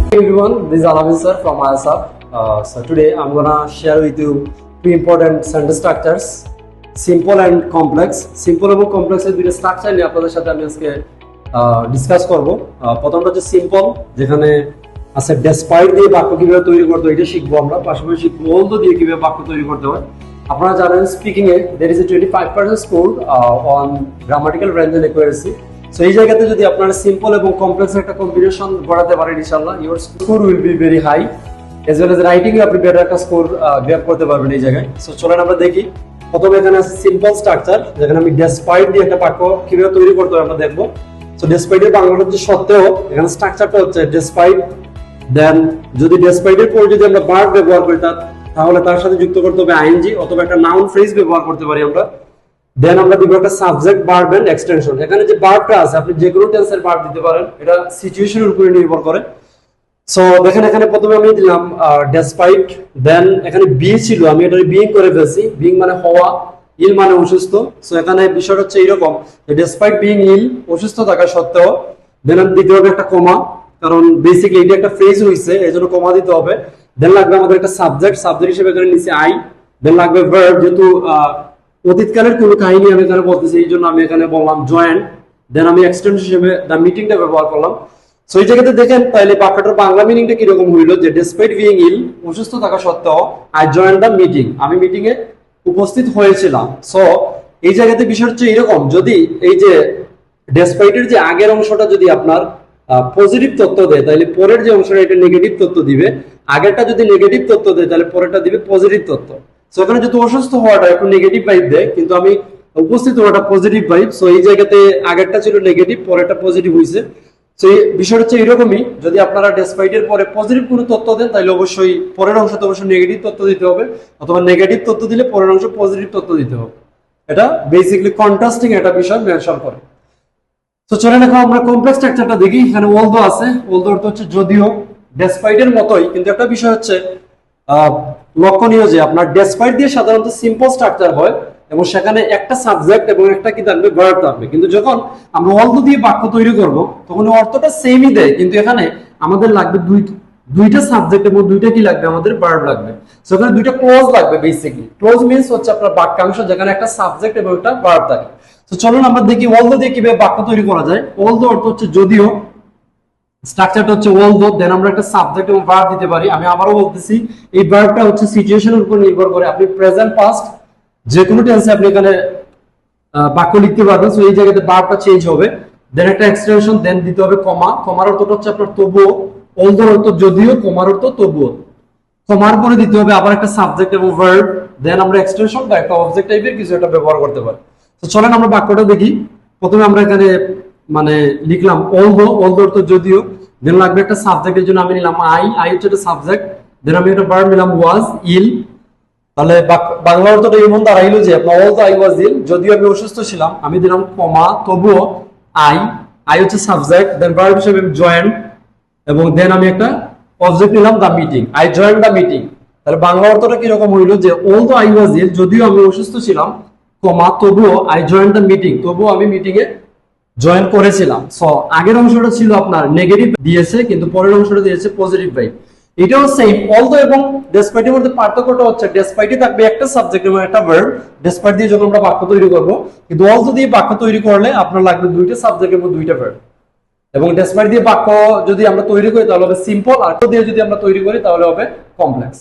Hey everyone, this is Alamin sir from ISAP. So today I'm gonna share with you two important sentence structures, simple and complex. Simple এবং complex এর দুটো structure নিয়ে আপনাদের সাথে আমি আজকে discuss করব। প্রথমটা হচ্ছে সিম্পল, যেখানে আছে ডেসপাইট দিয়ে বাক্য কিভাবে তৈরি করতে হয় এটা শিখবো আমরা, পাশাপাশি শিখবো অলদো দিয়ে কিভাবে বাক্য তৈরি করতে হয়। আপনারা জানেন speaking A there is a 25% score on grammatical range and accuracy. So এই জায়গাতে যদি আপনারা সিম্পল এবং কমপ্লেক্স একটা কম্বিনেশন গড়াতে পারেন ইনশাআল্লাহ your score will be very high, as well as writing এ আপনি বেটার একটা স্কোর গ্র্যাব করতে পারবেন এই জায়গায়। সো চলেন আমরা দেখি। প্রথমে এখানে আছে সিম্পল স্ট্রাকচার, যেখানে আমি ডেসপাইট দিয়ে একটা বাক্য কিভাবে তৈরি করতে হয় আমরা দেখবো। সো ডেসপাইট এর বাংলাটা হচ্ছে সত্ত্বেও, এখানে স্ট্রাকচারটা হচ্ছে ডেসপাইট, দেন যদি ডেসপাইট এর পরে যদি আমরা ভার্ব ব্যবহার করি তাহলে তার সাথে যুক্ত করতে হবে আইএনজি অথবা একটা নাউন ফ্রেজ ব্যবহার করতে পারি আমরা। দেন আমরা দিব একটা সাবজেক্ট ভার্ব এন্ড এক্সটেনশন। এখানে যে ভার্বটা আছে আপনি যে কোনো টেন্সের ভার্ব দিতে পারেন, এটা সিচুয়েশনের উপরে নির্ভর করে। সো দেখেন এখানে প্রথমে আমি দিলাম ডেসপাইট, দেন এখানে বি ছিল, আমি এটা বিইং করে ফেলছি। বিইং মানে হওয়া, ইল মানে অসুস্থ। সো এখানে বিষয়টা হচ্ছে এরকম যে ডেসপাইট বিইং ইল, অসুস্থ থাকা সত্ত্বেও, দেন দিতে হবে একটা কমা, কারণ বেসিক্যালি এটা একটা ফ্রেজ হইছে এজন্য কমা দিতে হবে। দেন লাগবে আমাদের একটা সাবজেক্ট, সাবজেক্ট হিসেবে এখানে নিচে আই। দেন লাগবে ভার্ব, যেহেতু অতীতকালের কোনো কাহিনী আমি এখানে বলতেছি এই জন্য আমি এখানে বললাম জয়েন্ট। দেন আমি এক্সটেনশন হিসেবে দ্য মিটিংটা ব্যবহার করলাম। সো এই জায়গাতে দেখেন তাহলে বাক্যটার বাংলা মিনিংটা কিরকম হইলো, যে ডেসপাইট বিইং ইল, অসুস্থ থাকা সত্ত্বেও, আই জয়েন্ট দ্য মিটিং, আমি মিটিং এ উপস্থিত হয়েছিলাম। সো এই জায়গাতে বিষয় হচ্ছে এরকম, যদি এই যে ডেসপাইটের যে আগের অংশটা যদি আপনার পজিটিভ তথ্য দেয় তাহলে পরের যে অংশটা এটা নেগেটিভ তথ্য দিবে। আগেরটা যদি নেগেটিভ তথ্য দেয় তাহলে পরেরটা দিবে পজিটিভ তথ্য। সো এখানে যেহেতু অসুস্থ হওয়াটা একটু নেগেটিভ ভাইব দেয়, কিন্তু আমি উপস্থিত হওয়াটা পজিটিভ ভাইব। সো এই জায়গাতে আগেরটা ছিল নেগেটিভ, পরেরটা পজিটিভ হইছে। সো এই বিষয়টা হচ্ছে এরকমই, যদি আপনারা ডেসপাইটের পরে পজিটিভ কোনো তথ্য দেন তাহলে অবশ্যই পরের অংশতে অবশ্যই নেগেটিভ তথ্য দিতে হবে, অথবা নেগেটিভ তথ্য দিলে পরের অংশ পজিটিভ তথ্য দিতে হবে। এটা বেসিক্যালি কন্ট্রাস্টিং একটা বিষয় মেনশন করে। তো চলেন এখন আমরা কমপ্লেক্স স্ট্রাকচারটা দেখি। এখানে অলদো আছে, অলদো অর্থ হচ্ছে যদিও, ডেসপাইটের মতোই, কিন্তু একটা বিষয় হচ্ছে লক্ষণীয় যে আপনার ডেসপাইট দিয়ে সাধারণত সিম্পল স্ট্রাকচার হয় এবং সেখানে একটা সাবজেক্ট এবং একটা কি থাকবে, ভার্ব থাকবে। কিন্তু যখন আমরা অলদো দিয়ে বাক্য তৈরি করব তখন অর্থটা সেমই দেয়, কিন্তু এখানে আমাদের লাগবে দুইটা সাবজেক্ট এবং দুইটা কি লাগবে, আমাদের ভার্ব লাগবে। সো এখানে দুইটা ক্লোজ লাগবে। বেসিক্যালি ক্লোজ মিন্স হচ্ছে আপনার বাক্যাংশ যেখানে একটা সাবজেক্ট এবং একটা ভার্ব থাকে। তো চলুন আমরা দেখি অলদো দিয়ে কিভাবে বাক্য তৈরি করা যায়। অলদো অর্থ হচ্ছে যদিও, স্ট্রাকচারটা হচ্ছে অলদো, দেন আমরা একটা সাবজেক্ট এবং ভার্ব দিতে পারি। আমি আবারও বলতেছি এই ভার্বটা হচ্ছে সিচুয়েশনের উপর নির্ভর করে। আপনি প্রেজেন্ট পাস্ট যে কোনো টেন্সে আপনি এখানে বাক্য লিখতে পারবেন। সো এই জায়গাতে ভার্বটা চেঞ্জ হবে। দেন একটা এক্সটেনশন, দেন দিতে হবে কমা। কমার অর্থটা হচ্ছে আপনার তবুও, অলদোর অর্থ যদিও, কমার অর্থ তবুও। কমার পরে দিতে হবে আবার একটা সাবজেক্ট এবং ভার্ব, দেন আমরা এক্সটেনশন বা একটা অবজেক্ট টাইপের কিছু একটা ব্যবহার করতে পারি। তো চলেন আমরা বাক্যটা দেখি। প্রথমে আমরা এখানে মানে লিখলাম অলদো, অলদো অর্থ যদিও, দেন লাগবে একটা সাবজেক্টের জন্য আমি নিলাম আই হচ্ছে একটা সাবজেক্ট, দেন আমি একটা ভার্ব নিলাম ওয়াজ ইল। তাহলে বাংলা অর্থটা এমন দাঁড়াইলো যে আপনার অলদো আই ওয়াজ ইল, যদিও আমি অসুস্থ ছিলাম, আমি দিলাম কমা তবুও আই হচ্ছে সাবজেক্ট, দেন ভার্ব হিসেবে জয়েন্ট, এবং দেন আমি একটা অবজেক্ট নিলাম the meeting, I joined the meeting. তাহলে বাংলা অর্থটা কিরকম হইলো যে অলদো আই ওয়াজ ইল, যদিও আমি অসুস্থ ছিলাম, কমা তবুও আই জয়েন্ট দ্য মিটিং, তবুও আমি মিটিং এ জয়েন করেছিলাম। সো আগের অংশটা ছিল আপনার নেগেটিভ দিয়েছে, কিন্তু পরের অংশটা দিয়েছে পজিটিভ ভাইব। এটাও সেম, অলদো এবং ডেসপাইটের মধ্যে পার্থক্যটা হচ্ছে ডেসপাইটে থাকবে একটা সাবজেক্ট এবং একটা ভার্ব, ডেসপাইট দিয়ে যখন আমরা বাক্য তৈরি করব। কিন্তু অলদো দিয়ে বাক্য তৈরি করলে আপনার লাগবে দুইটা সাবজেক্ট এবং দুইটা ভার্ব। এবং ডেসপাইট দিয়ে বাক্য যদি আমরা তৈরি করি তাহলে হবে সিম্পল, আর দিয়ে যদি আমরা তৈরি করি তাহলে হবে কমপ্লেক্স।